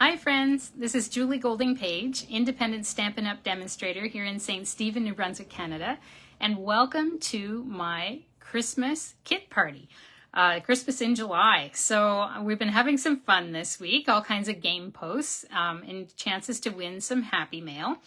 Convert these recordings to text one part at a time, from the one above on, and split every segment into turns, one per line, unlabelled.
Hi friends, this is Julie Golding-Page, independent Stampin' Up! Demonstrator here in St. Stephen, New Brunswick, Canada, and welcome to my Christmas kit party. Christmas in July. So we've been having some fun this week, all kinds of game posts and chances to win some Happy Mail.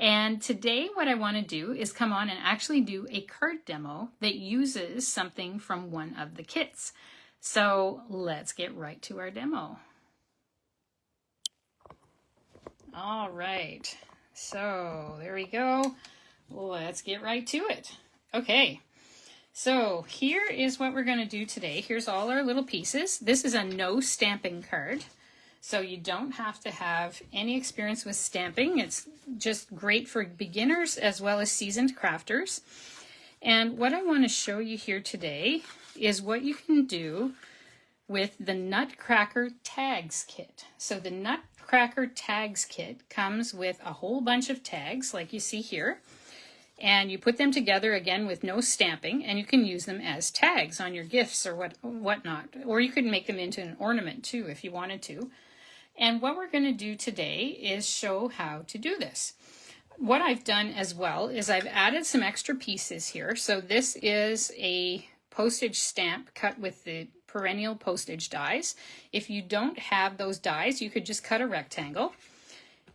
And today what I want to do is come on and actually do a card demo that uses something from one of the kits. So let's get right to our demo. All right, so there we go. Let's get right to it. Okay, so here is what we're going to do today. Here's all our little pieces. This is a no stamping card, so you don't have to have any experience with stamping. It's just great for beginners as well as seasoned crafters. And what I want to show you here today is what you can do with the Nutcracker Tags Kit. So the Nutcracker Tags Kit comes with a whole bunch of tags like you see here, and you put them together again with no stamping, and you can use them as tags on your gifts or whatnot, or you could make them into an ornament too if you wanted to. And what we're going to do today is show how to do this. What I've done as well is I've added some extra pieces here. So this is a postage stamp cut with the perennial postage dies. If you don't have those dies, you could just cut a rectangle.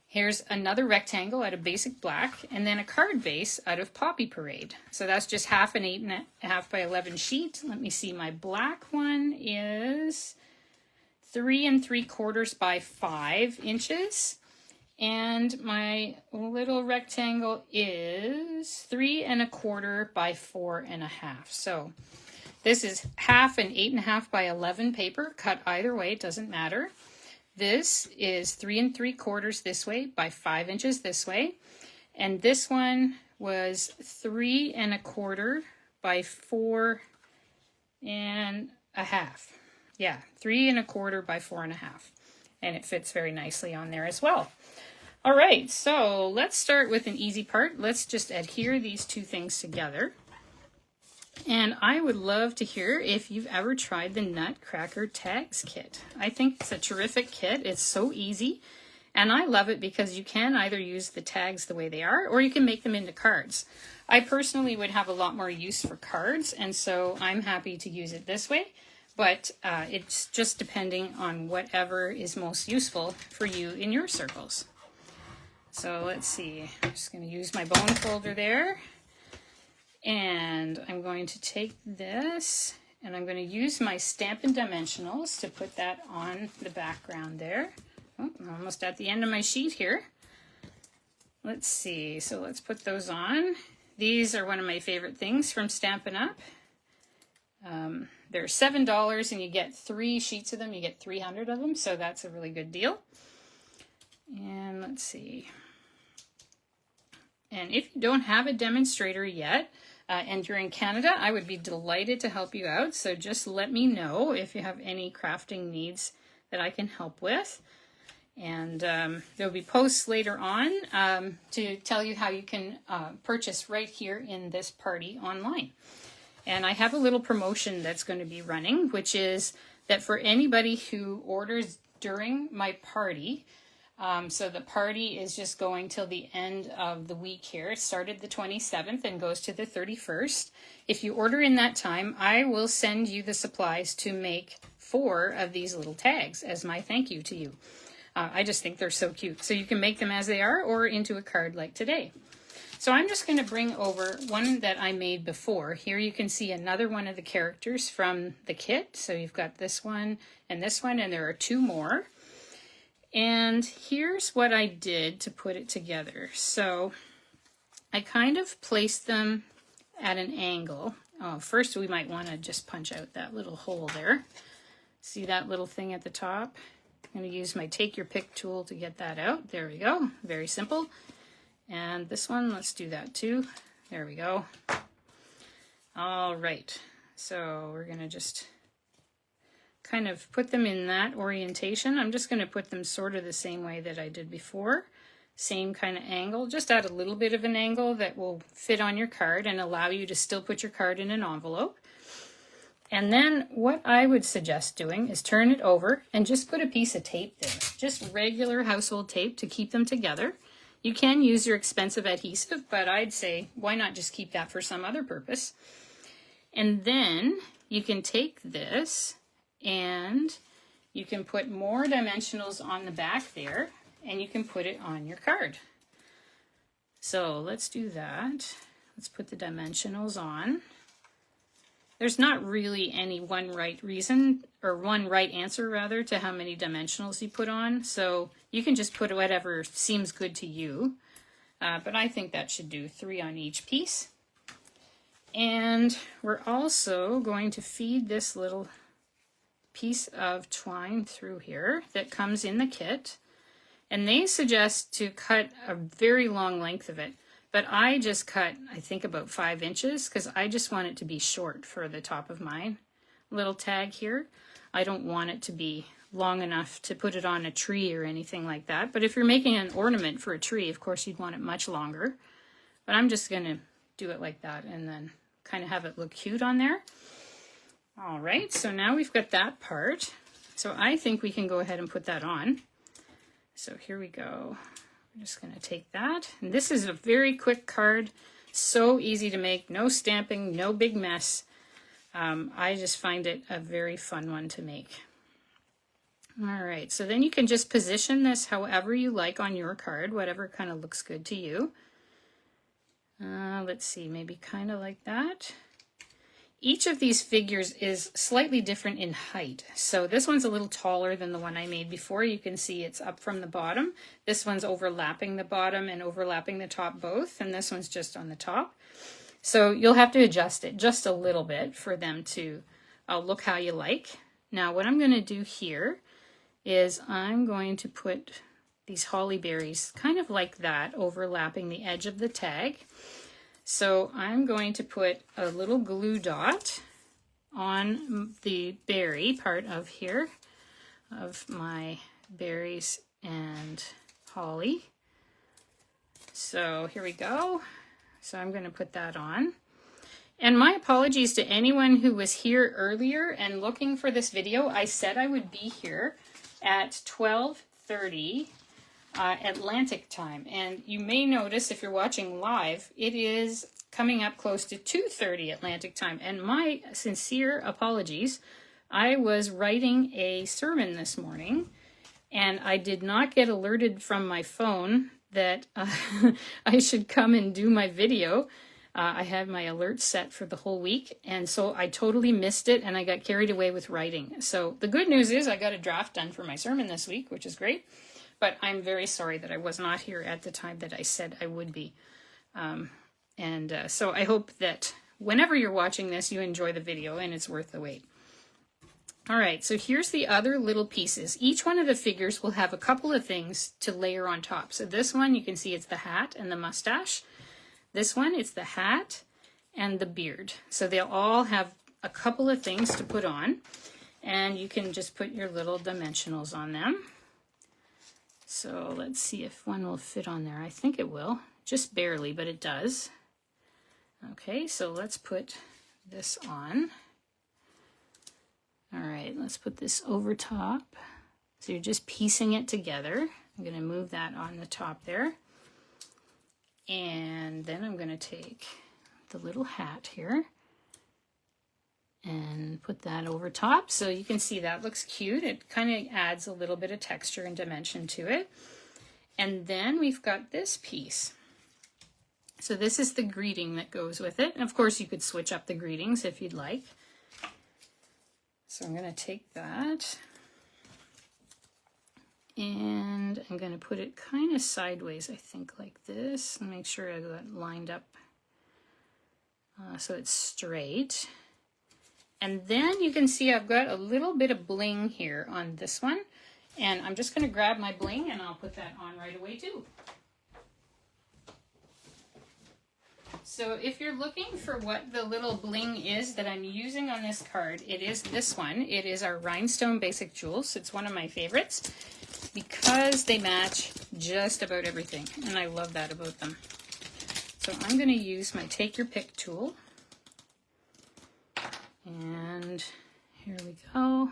Here's another rectangle out of basic black, and then a card base out of Poppy Parade. So that's just half an 8.5 by 11 sheet. Let me see, my black one is 3 3/4 by 5 inches. And my little rectangle is 3 1/4 by 4 1/2. So this is half an 8.5 by 11 paper, cut either way, it doesn't matter. This is 3 3/4 this way by 5 inches this way. And this one was 3 1/4 by 4 1/2. Yeah, 3 1/4 by 4 1/2. And it fits very nicely on there as well. All right, so let's start with an easy part. Let's just adhere these two things together. And I would love to hear if you've ever tried the Nutcracker Tags Kit. I think it's a terrific kit. It's so easy. And I love it because you can either use the tags the way they are, or you can make them into cards. I personally would have a lot more use for cards, and so I'm happy to use it this way. But it's just depending on whatever is most useful for you in your circles. So let's see. I'm just going to use my bone folder there. And I'm going to take this and I'm going to use my Stampin' Dimensionals to put that on the background there. Oh, I'm almost at the end of my sheet here. Let's see, so let's put those on. These are one of my favorite things from Stampin' Up. They're $7 and you get 3 sheets of them. You get 300 of them, so that's a really good deal. And let's see. And if you don't have a demonstrator yet, and you're in Canada, I would be delighted to help you out. So just let me know if you have any crafting needs that I can help with. And there'll be posts later on to tell you how you can purchase right here in this party online. And I have a little promotion that's going to be running, which is that for anybody who orders during my party, so the party is just going till the end of the week here. It started the 27th and goes to the 31st. If you order in that time, I will send you the supplies to make 4 of these little tags as my thank you to you. I just think they're so cute. So you can make them as they are or into a card like today. So I'm just going to bring over one that I made before. Here you can see another one of the characters from the kit. So you've got this one, and there are 2 more. And here's what I did to put it together. So I kind of placed them at an angle. First we might want to just punch out that little hole there. See that little thing at the top? I'm going to use my take your pick tool to get that out. There we go. Very simple. And this one, let's do that too. There we go. All right. So we're going to just kind of put them in that orientation. I'm just going to put them sort of the same way that I did before. Same kind of angle, just add a little bit of an angle that will fit on your card and allow you to still put your card in an envelope. And then what I would suggest doing is turn it over and just put a piece of tape there, just regular household tape to keep them together. You can use your expensive adhesive, but I'd say why not just keep that for some other purpose. And then you can take this and you can put more dimensionals on the back there, and you can put it on your card. So let's do that. Let's put the dimensionals on. There's not really any one right reason, or one right answer rather, to how many dimensionals you put on. So you can just put whatever seems good to you. But I think that should do 3 on each piece. And we're also going to feed this little piece of twine through here that comes in the kit. And they suggest to cut a very long length of it. But I just cut, I think, about 5 inches because I just want it to be short for the top of my little tag here. I don't want it to be long enough to put it on a tree or anything like that. But if you're making an ornament for a tree, of course, you'd want it much longer. But I'm just going to do it like that and then kind of have it look cute on there. All right, so now we've got that part. So I think we can go ahead and put that on. So here we go. We're just going to take that. And this is a very quick card. So easy to make. No stamping, no big mess. I just find it a very fun one to make. All right, so then you can just position this however you like on your card, whatever kind of looks good to you. Let's see, maybe kind of like that. Each of these figures is slightly different in height. So this one's a little taller than the one I made before. You can see it's up from the bottom. This one's overlapping the bottom and overlapping the top both, and this one's just on the top. So you'll have to adjust it just a little bit for them to look how you like. Now what I'm going to do here is I'm going to put these holly berries kind of like that, overlapping the edge of the tag. So I'm going to put a little glue dot on the berry part of here, of my berries and holly. So here we go. So I'm going to put that on. And my apologies to anyone who was here earlier and looking for this video. I said I would be here at 12:30 Atlantic time, and you may notice if you're watching live, it is coming up close to 2:30 Atlantic time, and my sincere apologies. I was writing a sermon this morning, and I did not get alerted from my phone that I should come and do my video. I had my alerts set for the whole week, and so I totally missed it, and I got carried away with writing. So the good news is I got a draft done for my sermon this week, which is great. But I'm very sorry that I was not here at the time that I said I would be. So I hope that whenever you're watching this, you enjoy the video and it's worth the wait. All right, so here's the other little pieces. Each one of the figures will have a couple of things to layer on top. So this one, you can see it's the hat and the mustache. This one, it's the hat and the beard. So they'll all have a couple of things to put on. And you can just put your little dimensionals on them. So let's see if one will fit on there. I think it will, just barely, but it does. Okay, so let's put this on. All right, let's put this over top. So you're just piecing it together. I'm going to move that on the top there. And then I'm going to take the little hat here and put that over top. So you can see that looks cute. It kind of adds a little bit of texture and dimension to it. And then we've got this piece. So this is the greeting that goes with it. And of course you could switch up the greetings if you'd like. So I'm going to take that and I'm going to put it kind of sideways, I think, like this, and make sure I got it lined up so it's straight. And then you can see I've got a little bit of bling here on this one. And I'm just going to grab my bling and I'll put that on right away too. So if you're looking for what the little bling is that I'm using on this card, it is this one. It is our Rhinestone Basic Jewels. It's one of my favorites because they match just about everything. And I love that about them. So I'm going to use my Take Your Pick tool. And here we go.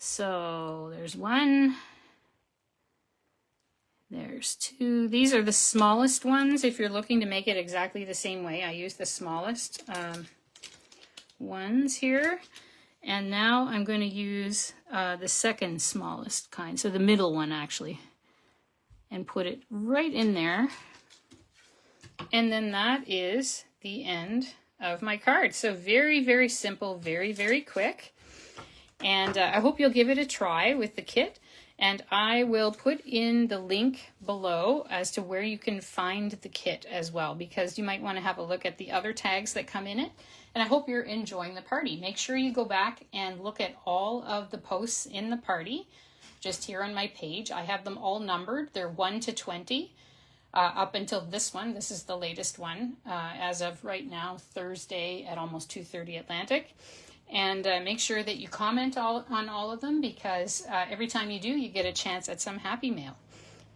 So there's one, there's two. These are the smallest ones. If you're looking to make it exactly the same way, I use the smallest ones here. And now I'm going to use the second smallest kind, so the middle one actually, and put it right in there. And then that is the end of my card. So very, very simple, very, very quick. And I hope you'll give it a try with the kit. And I will put in the link below as to where you can find the kit as well, because you might want to have a look at the other tags that come in it. And I hope you're enjoying the party. Make sure you go back and look at all of the posts in the party. Just here on my page, I have them all numbered. They're 1 to 20 up until this one. This is the latest one as of right now, Thursday at almost 2:30 Atlantic. And make sure that you comment on all of them, because every time you do, you get a chance at some happy mail.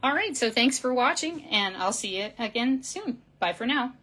All right, so thanks for watching, and I'll see you again soon. Bye for now.